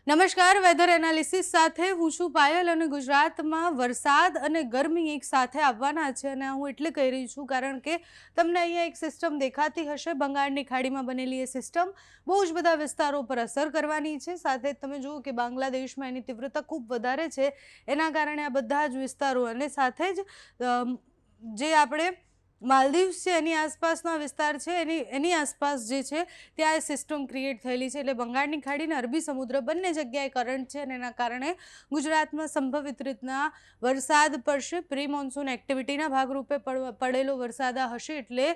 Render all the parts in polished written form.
નમસ્કાર, weather analysis સાથે હું છું પાયલ અને ગુજરાતમાં વરસાદ અને ગરમી એક સાથે આવવાના છે અને હું એટલે કહી રહી છું કારણ કે તમને અહીંયા એક સિસ્ટમ દેખાતી હશે. બંગાળની ખાડીમાં બનેલી એ સિસ્ટમ બહુ જ બધા વિસ્તારો પર અસર કરવાની છે. સાથે તમે જુઓ કે બાંગ્લાદેશમાં એની તીવ્રતા ખૂબ વધારે છે. એના કારણે આ બધા જ વિસ્તારો અને સાથે જ જે આપણે માલદીવ્સ છે એની આસપાસના વિસ્તાર છે એની આસપાસ જે છે ત્યાં એ સિસ્ટમ ક્રિએટ થયેલી છે. એટલે બંગાળની ખાડી અને અરબી સમુદ્ર બંને જગ્યાએ કરંટ છે અને એના કારણે ગુજરાતમાં સંભવિત રીતના વરસાદ પડશે. પ્રી મોન્સૂન એક્ટિવિટીના ભાગરૂપે પડેલો વરસાદ હશે એટલે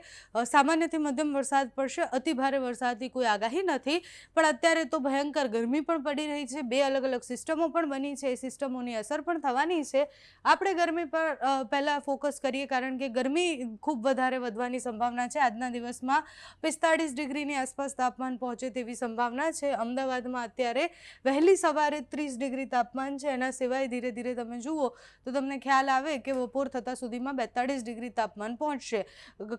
સામાન્યથી મધ્યમ વરસાદ પડશે. અતિ ભારે વરસાદની કોઈ આગાહી નથી, પણ અત્યારે તો ભયંકર ગરમી પણ પડી રહી છે. બે અલગ અલગ સિસ્ટમો પણ બની છે. એ સિસ્ટમોની અસર પણ થવાની છે. આપણે ગરમી પર પહેલાં ફોકસ કરીએ કારણ કે ગરમી ખૂબ વધારે વધવાની સંભાવના છે. આજના દિવસમાં 45 ડિગ્રીની આસપાસ તાપમાન પહોંચે તેવી સંભાવના છે. અમદાવાદમાં અત્યારે વહેલી સવારે 30 ડિગ્રી તાપમાન છે. એના સિવાય ધીરે ધીરે તમે જુઓ તો તમને ખ્યાલ આવે કે બપોર થતાં સુધીમાં 42 ડિગ્રી તાપમાન પહોંચશે.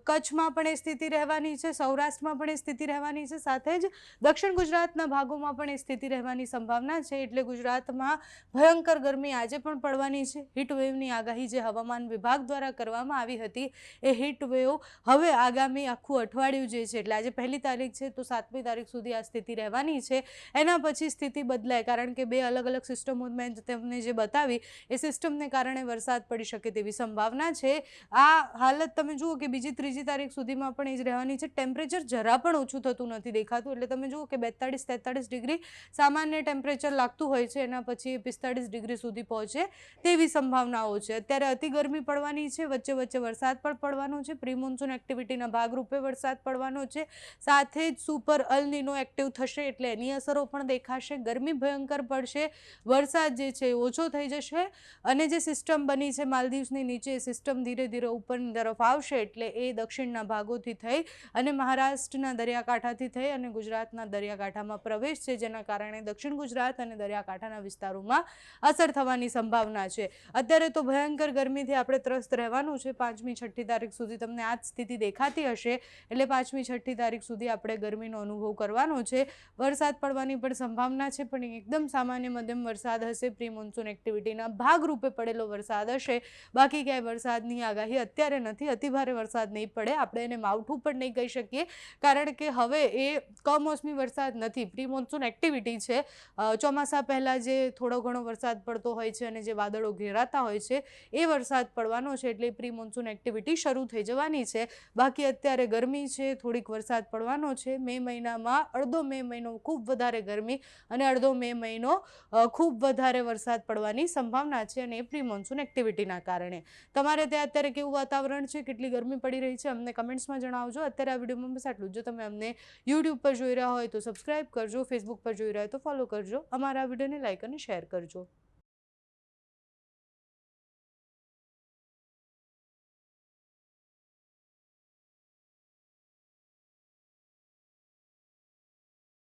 કચ્છમાં પણ એ સ્થિતિ રહેવાની છે, સૌરાષ્ટ્રમાં પણ એ સ્થિતિ રહેવાની છે, સાથે જ દક્ષિણ ગુજરાતના ભાગોમાં પણ એ સ્થિતિ રહેવાની સંભાવના છે. એટલે ગુજરાતમાં ભયંકર ગરમી આજે પણ પડવાની છે. હીટવેવની આગાહી જે હવામાન વિભાગ દ્વારા કરવામાં આવી હતી એ હીટવેવ હવે આગામી આખું અઠવાડિયું જે છે એટલે આજે 1લી તારીખ છે તો 7મી તારીખ સુધી આ સ્થિતિ રહેવાની છે. એના પછી સ્થિતિ બદલાય કારણ કે બે અલગ અલગ સિસ્ટમો મેં તમને જે બતાવી એ સિસ્ટમને કારણે વરસાદ પડી શકે તેવી સંભાવના છે. આ હાલત તમે જુઓ કે બીજી 3જી તારીખ સુધીમાં પણ એ જ રહેવાની છે. ટેમ્પરેચર જરા પણ ઓછું થતું નથી દેખાતું. એટલે તમે જુઓ કે 42-43 ડિગ્રી સામાન્ય ટેમ્પરેચર લાગતું હોય છે, એના પછી 45 ડિગ્રી સુધી પહોંચે તેવી સંભાવનાઓ છે. અત્યારે અતિ ગરમી પડવાની છે, વચ્ચે વચ્ચે વરસાદ પણ પડવાનો છે. પ્રી મોન્સૂન એક્ટિવિટીના ભાગરૂપે વરસાદ પડવાનો છે. સાથે જ સુપર અલ નીનો એક્ટિવ થશે એટલે એની અસરો પણ દેખાશે. ગરમી ભયંકર પડશે, વરસાદ જે છે ઓછો થઈ જશે અને જે સિસ્ટમ બની છે માલદીવ્સની નીચે એ સિસ્ટમ ધીરે ધીરે ઉપરની તરફ આવશે એટલે એ દક્ષિણના ભાગોથી થઈ અને મહારાષ્ટ્રના દરિયાકાંઠાથી થઈ અને ગુજરાતના દરિયાકાંઠામાં પ્રવેશ છે, જેના કારણે દક્ષિણ ગુજરાત અને દરિયાકાંઠાના વિસ્તારોમાં અસર થવાની સંભાવના છે. અત્યારે તો ભયંકર ગરમીથી આપણે ત્રસ્ત રહેવાનું છે. 5મી-6ઠ્ઠી તારીખ સુધી તમને આ જ સ્થિતિ દેખાતી હશે એટલે 5મી-6ઠ્ઠી તારીખ સુધી આપણે ગરમીનો અનુભવ કરવાનો છે. વરસાદ પડવાની પણ સંભાવના છે, પણ એકદમ સામાન્ય મધ્યમ વરસાદ હશે. પ્રી મોન્સૂન એક્ટિવિટીના ભાગરૂપે પડેલો વરસાદ હશે. બાકી ક્યાંય વરસાદની આગાહી અત્યારે નથી. અતિભારે વરસાદ નહીં પડે. આપણે એને માવઠું પણ નહીં કહી શકીએ કારણ કે હવે એ કમોસમી વરસાદ નથી, પ્રી મોન્સૂન એક્ટિવિટી છે. ચોમાસા પહેલાં જે થોડો ઘણો વરસાદ પડતો હોય છે અને જે વાદળો ઘેરાતા હોય છે એ વરસાદ પડવાનો છે એટલે પ્રી મોન્સૂન એક્ટિવિટી શરૂ થઈ જવાની છે. બાકી અત્યારે ગરમી છે, થોડીક વરસાદ પડવાનો છે. મે મહિનામાં અડધો મે મહિનો ખૂબ વધારે ગરમી અને અડધો મે મહિનો ખૂબ વધારે વરસાદ પડવાની સંભાવના છે અને એ પ્રી મોન્સૂન એક્ટિવિટીના કારણે. તમારે ત્યાં અત્યારે કેવું વાતાવરણ છે, કેટલી ગરમી પડી રહી છે, અમને કમેન્ટ્સમાં જણાવજો. અત્યારે આ વિડીયોમાં બસ આટલું. જો તમે અમને યુટ્યુબ પર જોઈ રહ્યા હોય તો સબસ્ક્રાઈબ કરજો, ફેસબુક પર જોઈ રહ્યા હોય તો ફોલો કરજો, અમારા વિડીયોને લાઈક અને શેર કરજો.